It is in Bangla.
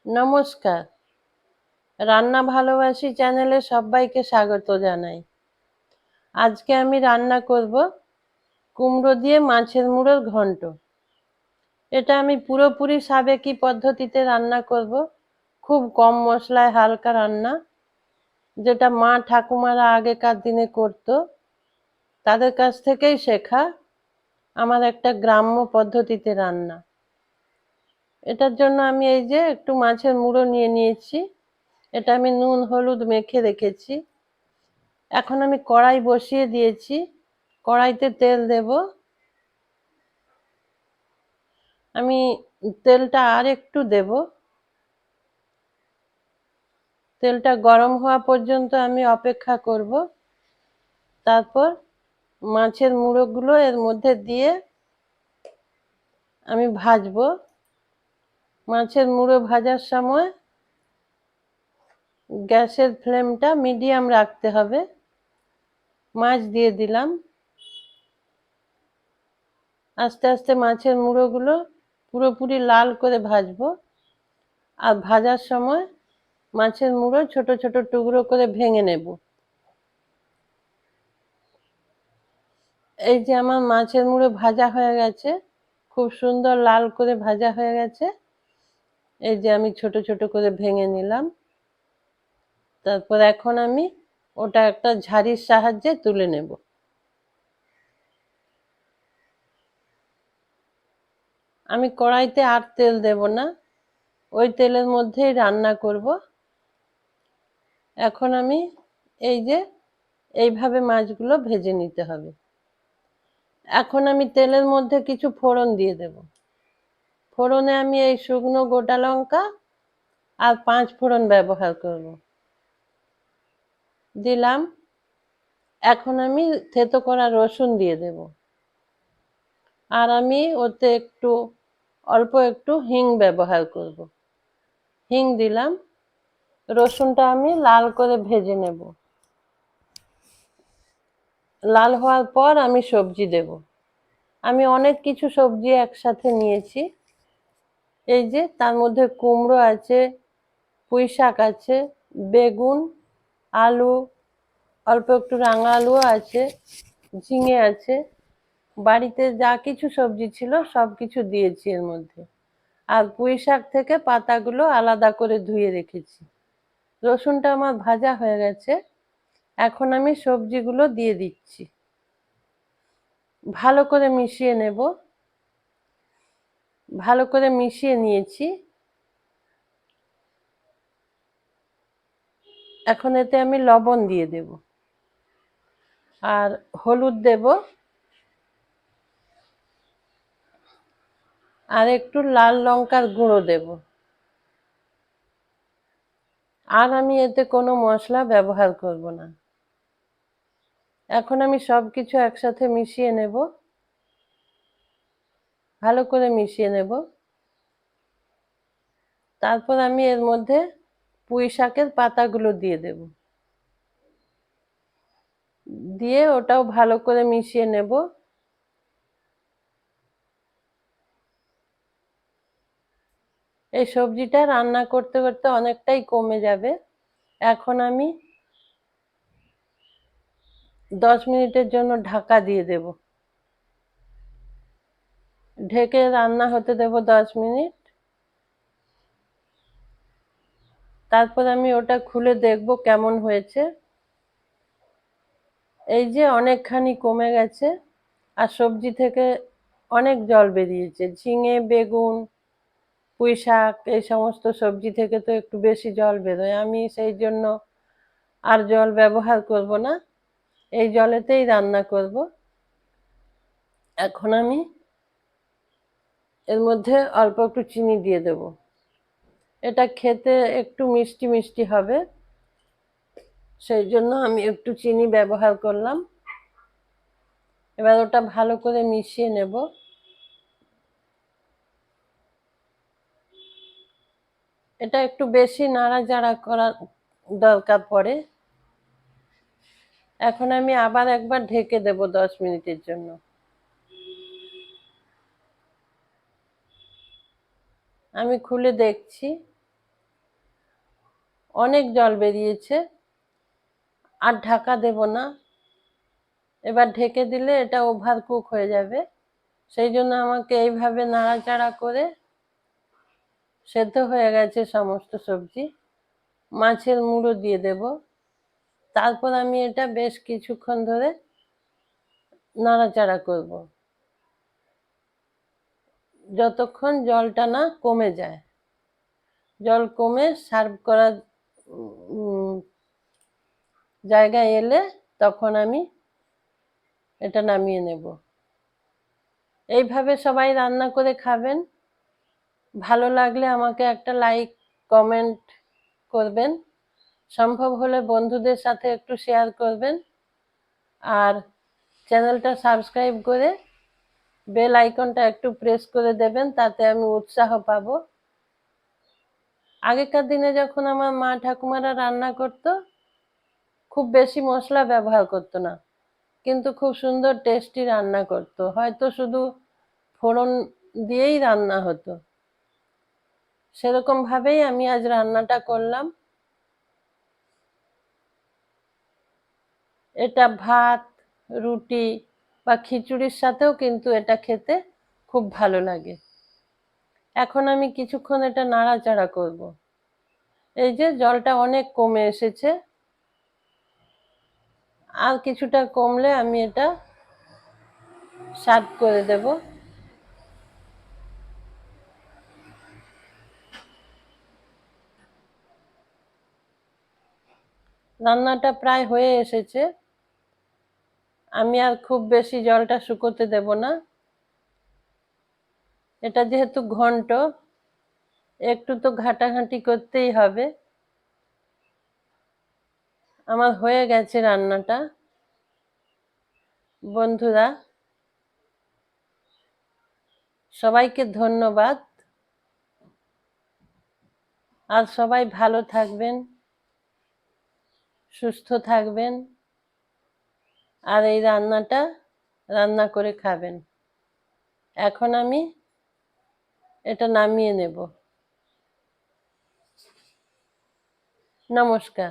নমস্কার। রান্না ভালোবাসি চ্যানেলে সবাইকে স্বাগত জানাই। আজকে আমি রান্না করব কুমড়ো দিয়ে মাছের মুড়োর ঘন্ট। এটা আমি পুরোপুরি সাবেকি পদ্ধতিতে রান্না করব। খুব কম মশলায় হালকা রান্না, যেটা মা ঠাকুমারা আগেকার দিনে করতো। তাদের কাছ থেকেই শেখা আমার একটা গ্রাম্য পদ্ধতিতে রান্না। এটার জন্য আমি এই যে একটু মাছের মুড়ো নিয়ে নিয়েছি। এটা আমি নুন হলুদ মেখে রেখেছি। এখন আমি কড়াই বসিয়ে দিয়েছি। কড়াইতে তেল দেব। আমি তেলটা আর একটু দেব। তেলটা গরম হওয়া পর্যন্ত আমি অপেক্ষা করব। তারপর মাছের মুড়োগুলো এর মধ্যে দিয়ে আমি ভাজবো। মাছের মুড়ো ভাজার সময় গ্যাসের ফ্লেমটা মিডিয়াম রাখতে হবে। মাছ দিয়ে দিলাম। আস্তে আস্তে মাছের মুড়োগুলো পুরোপুরি লাল করে ভাজবো। আর ভাজার সময় মাছের মুড়ো ছোট ছোট টুকরো করে ভেঙে নেব। এই যে আমার মাছের মুড়ো ভাজা হয়ে গেছে, খুব সুন্দর লাল করে ভাজা হয়ে গেছে। এই যে আমি ছোট ছোট করে ভেঙে নিলাম। তারপর এখন আমি ওটা একটা ঝাড়ির সাহায্যে তুলে নেব। আমি কড়াইতে আর তেল দেব না, ওই তেলের মধ্যেই রান্না করব। এখন আমি এই যে এইভাবে মাছগুলো ভেজে নিতে হবে। এখন আমি তেলের মধ্যে কিছু ফোড়ন দিয়ে দেব। ফোড়নে আমি এই শুকনো গোটা লঙ্কা আর 5 ফোড়ন ব্যবহার করব। দিলাম। এখন আমি থেতো করা রসুন দিয়ে দেব। আর আমি ওতে অল্প একটু হিং ব্যবহার করব। হিং দিলাম। রসুনটা আমি লাল করে ভেজে নেব। লাল হওয়ার পর আমি সবজি দেব। আমি অনেক কিছু সবজি একসাথে নিয়েছি। এই যে তার মধ্যে কুমড়ো আছে, পুঁইশাক আছে, বেগুন, আলু, অল্প একটু রাঙা আলুও আছে, ঝিঙে আছে। বাড়িতে যা কিছু সবজি ছিল সব কিছু দিয়েছি এর মধ্যে। আর পুঁইশাক থেকে পাতাগুলো আলাদা করে ধুয়ে রেখেছি। রসুনটা আমার ভাজা হয়ে গেছে। এখন আমি সবজিগুলো দিয়ে দিচ্ছি। ভালো করে মিশিয়ে নেব। ভালো করে মিশিয়ে নিয়েছি। এখন এতে আমি লবণ দিয়ে দেব আর হলুদ দেব আর একটু লাল লঙ্কার গুঁড়ো দেব। আর আমি এতে কোনো মশলা ব্যবহার করব না। এখন আমি সবকিছু একসাথে মিশিয়ে নেব। ভালো করে মিশিয়ে নেব। তারপর আমি এর মধ্যে পুঁইশাকের পাতাগুলো দিয়ে দেব। দিয়ে ওটাও ভালো করে মিশিয়ে নেব। এই সবজিটা রান্না করতে করতে অনেকটাই কমে যাবে। এখন আমি 10 মিনিটের জন্য ঢাকা দিয়ে দেব। ঢেকে রান্না হতে দেব 10 মিনিট। তারপর আমি ওটা খুলে দেখব কেমন হয়েছে। এই যে অনেকখানি কমে গেছে। আর সবজি থেকে অনেক জল বেরিয়েছে। ঝিঙে, বেগুন, পুঁইশাক এই সমস্ত সবজি থেকে তো একটু বেশি জল বেরোয়। আমি সেই জন্য আর জল ব্যবহার করব না, এই জলেতেই রান্না করব। এখন আমি এর মধ্যে অল্প একটু চিনি দিয়ে দেব। এটা খেতে একটু মিষ্টি মিষ্টি হবে, সেই জন্য আমি একটু চিনি ব্যবহার করলাম। এবার ওটা ভালো করে মিশিয়ে নেব। এটা একটু বেশি নাড়াচাড়া করার দরকার পড়ে। এখন আমি আবার একবার ঢেকে দেব 10 মিনিটের জন্য। আমি খুলে দেখছি। অনেক জল বেরিয়েছে, আর ঢাকা দেব না। এবার ঢেকে দিলে এটা ওভার কুক হয়ে যাবে, সেই জন্য আমাকে এইভাবে নাড়াচাড়া করে, সেদ্ধ হয়ে গেছে সমস্ত সবজি, মাছের মুড়ো দিয়ে দেব। তারপর আমি এটা বেশ কিছুক্ষণ ধরে নাড়াচাড়া করব, যতক্ষণ জলটা না কমে যায়। জল কমে সার্ভ করার জায়গায় এলে তখন আমি এটা নামিয়ে নেব। এইভাবে সবাই রান্না করে খাবেন। ভালো লাগলে আমাকে একটা লাইক কমেন্ট করবেন, সম্ভব হলে বন্ধুদের সাথে একটু শেয়ার করবেন, আর চ্যানেলটা সাবস্ক্রাইব করে বেল আইকনটা একটু প্রেস করে দেবেন, তাতে আমি উৎসাহ পাবো। আগেকার দিনে যখন আমার মা ঠাকুমারা রান্না করতো, খুব বেশি মশলা ব্যবহার করতো না, কিন্তু খুব সুন্দর টেস্টি রান্না করতো। হয়তো শুধু ফোড়ন দিয়েই রান্না হতো। সেরকম ভাবেই আমি আজ রান্নাটা করলাম। এটা ভাত, রুটি বা খিচুড়ির সাথেও কিন্তু এটা খেতে খুব ভালো লাগে। এখন আমি কিছুক্ষণ এটা নাড়াচাড়া করব। এই যে জলটা অনেক কমে এসেছে, আর কিছুটা কমলে আমি এটা সার্ভ করে দেব। রান্নাটা প্রায় হয়ে এসেছে, আমি আর খুব বেশি জলটা শুকোতে দেব না। এটা যেহেতু ঘন্ট, একটু তো ঘাটাঘাটি করতেই হবে। আমার হয়ে গেছে রান্নাটা। বন্ধুরা, সবাইকে ধন্যবাদ, আর সবাই ভালো থাকবেন, সুস্থ থাকবেন, আর এই রান্নাটা রান্না করে খাবেন। এখন আমি এটা নামিয়ে নেব। নমস্কার।